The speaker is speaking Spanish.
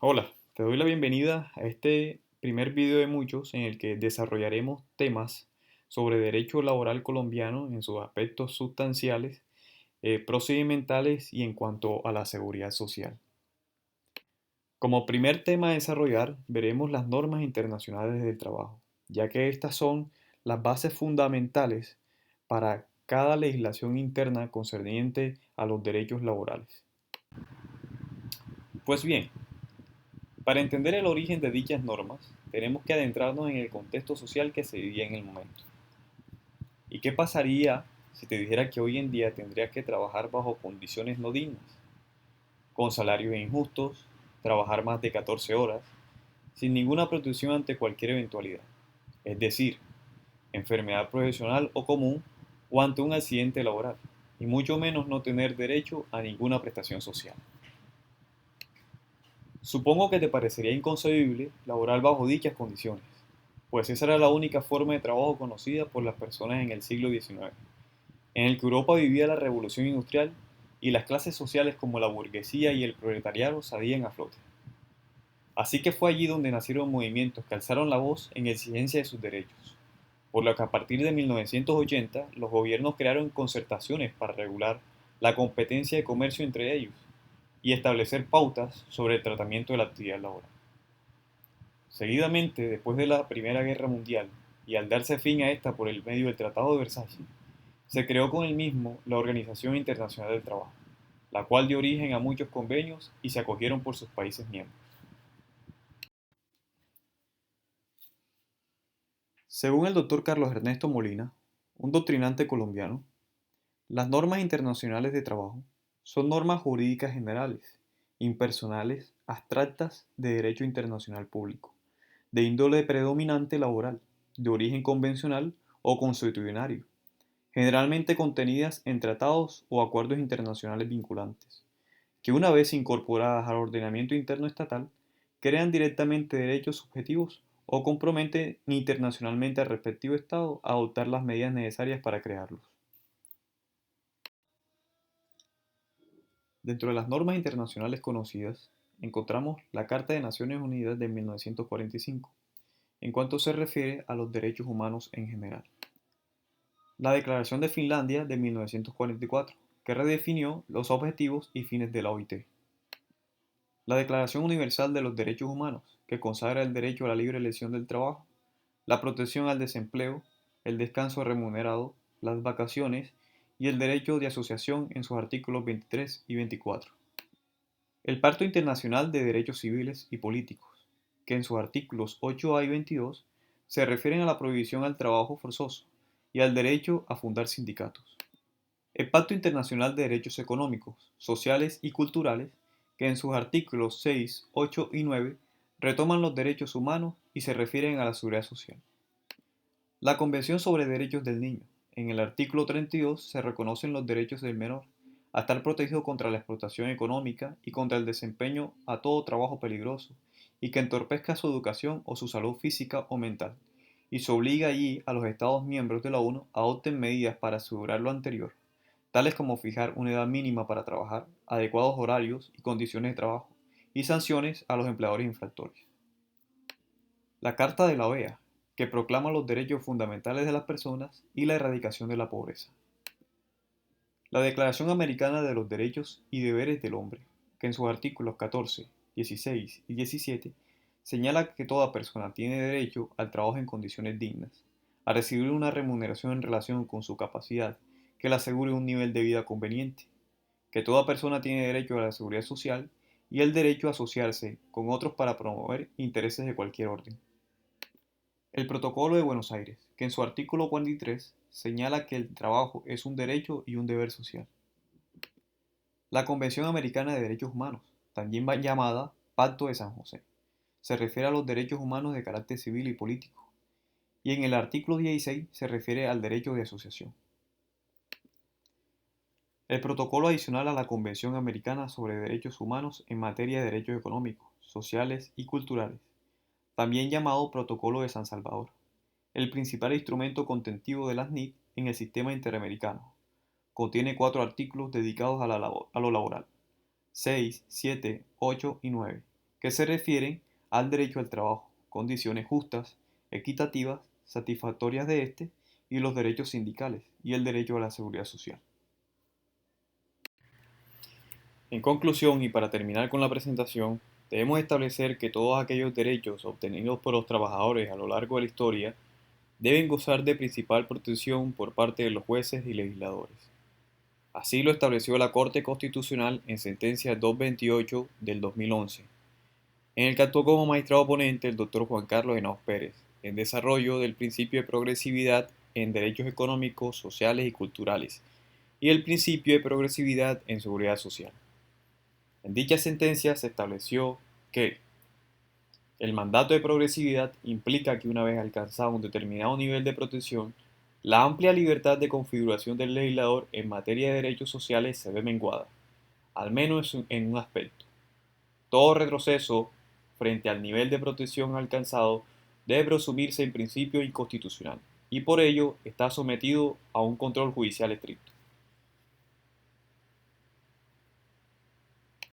Hola, te doy la bienvenida a este primer video de muchos en el que desarrollaremos temas sobre derecho laboral colombiano en sus aspectos sustanciales, procedimentales y en cuanto a la seguridad social. Como primer tema a desarrollar, veremos las normas internacionales del trabajo, ya que estas son las bases fundamentales para cada legislación interna concerniente a los derechos laborales. Pues bien, para entender el origen de dichas normas, tenemos que adentrarnos en el contexto social que se vivía en el momento. ¿Y qué pasaría si te dijera que hoy en día tendrías que trabajar bajo condiciones no dignas, con salarios injustos, trabajar más de 14 horas, sin ninguna protección ante cualquier eventualidad? Es decir, enfermedad profesional o común o ante un accidente laboral, y mucho menos no tener derecho a ninguna prestación social. Supongo que te parecería inconcebible laborar bajo dichas condiciones, pues esa era la única forma de trabajo conocida por las personas en el siglo XIX, en el que Europa vivía la revolución industrial y las clases sociales como la burguesía y el proletariado salían a flote. Así que fue allí donde nacieron movimientos que alzaron la voz en exigencia de sus derechos, por lo que a partir de 1980 los gobiernos crearon concertaciones para regular la competencia de comercio entre ellos y establecer pautas sobre el tratamiento de la actividad laboral. Seguidamente, después de la Primera Guerra Mundial, y al darse fin a esta por el medio del Tratado de Versalles, se creó con el mismo la Organización Internacional del Trabajo, la cual dio origen a muchos convenios y se acogieron por sus países miembros. Según el doctor Carlos Ernesto Molina, un doctrinante colombiano, las normas internacionales de trabajo son normas jurídicas generales, impersonales, abstractas de derecho internacional público, de índole predominante laboral, de origen convencional o consuetudinario, generalmente contenidas en tratados o acuerdos internacionales vinculantes, que una vez incorporadas al ordenamiento interno estatal, crean directamente derechos subjetivos o comprometen internacionalmente al respectivo Estado a adoptar las medidas necesarias para crearlos. Dentro de las normas internacionales conocidas, encontramos la Carta de Naciones Unidas de 1945, en cuanto se refiere a los derechos humanos en general. La Declaración de Finlandia de 1944, que redefinió los objetivos y fines de la OIT. La Declaración Universal de los Derechos Humanos, que consagra el derecho a la libre elección del trabajo, la protección al desempleo, el descanso remunerado, las vacaciones y el derecho de asociación en sus artículos 23 y 24. El Pacto Internacional de Derechos Civiles y Políticos, que en sus artículos 8A y 22 se refieren a la prohibición al trabajo forzoso y al derecho a fundar sindicatos. El Pacto Internacional de Derechos Económicos, Sociales y Culturales, que en sus artículos 6, 8 y 9 retoman los derechos humanos y se refieren a la seguridad social. La Convención sobre Derechos del Niño, en el artículo 32 se reconocen los derechos del menor, a estar protegido contra la explotación económica y contra el desempeño a todo trabajo peligroso y que entorpezca su educación o su salud física o mental, y se obliga allí a los Estados miembros de la ONU a adopten medidas para asegurar lo anterior, tales como fijar una edad mínima para trabajar, adecuados horarios y condiciones de trabajo, y sanciones a los empleadores infractores. La Carta de la OEA, que proclama los derechos fundamentales de las personas y la erradicación de la pobreza. La Declaración Americana de los Derechos y Deberes del Hombre, que en sus artículos 14, 16 y 17 señala que toda persona tiene derecho al trabajo en condiciones dignas, a recibir una remuneración en relación con su capacidad que le asegure un nivel de vida conveniente, que toda persona tiene derecho a la seguridad social y el derecho a asociarse con otros para promover intereses de cualquier orden. El Protocolo de Buenos Aires, que en su artículo 43 señala que el trabajo es un derecho y un deber social. La Convención Americana de Derechos Humanos, también llamada Pacto de San José, se refiere a los derechos humanos de carácter civil y político, y en el artículo 16 se refiere al derecho de asociación. El protocolo adicional a la Convención Americana sobre Derechos Humanos en materia de derechos económicos, sociales y culturales, también llamado Protocolo de San Salvador, el principal instrumento contentivo de las NIC en el sistema interamericano. Contiene 4 artículos dedicados a lo laboral, 6, 7, 8 y 9, que se refieren al derecho al trabajo, condiciones justas, equitativas, satisfactorias de éste, y los derechos sindicales y el derecho a la seguridad social. En conclusión, y para terminar con la presentación, debemos establecer que todos aquellos derechos obtenidos por los trabajadores a lo largo de la historia deben gozar de principal protección por parte de los jueces y legisladores. Así lo estableció la Corte Constitucional en sentencia 228 del 2011, en el que actuó como magistrado ponente el doctor Juan Carlos Henao Pérez, en desarrollo del principio de progresividad en derechos económicos, sociales y culturales, y el principio de progresividad en seguridad social. En dicha sentencia se estableció que el mandato de progresividad implica que una vez alcanzado un determinado nivel de protección, la amplia libertad de configuración del legislador en materia de derechos sociales se ve menguada, al menos en un aspecto. Todo retroceso frente al nivel de protección alcanzado debe presumirse en principio inconstitucional y por ello está sometido a un control judicial estricto.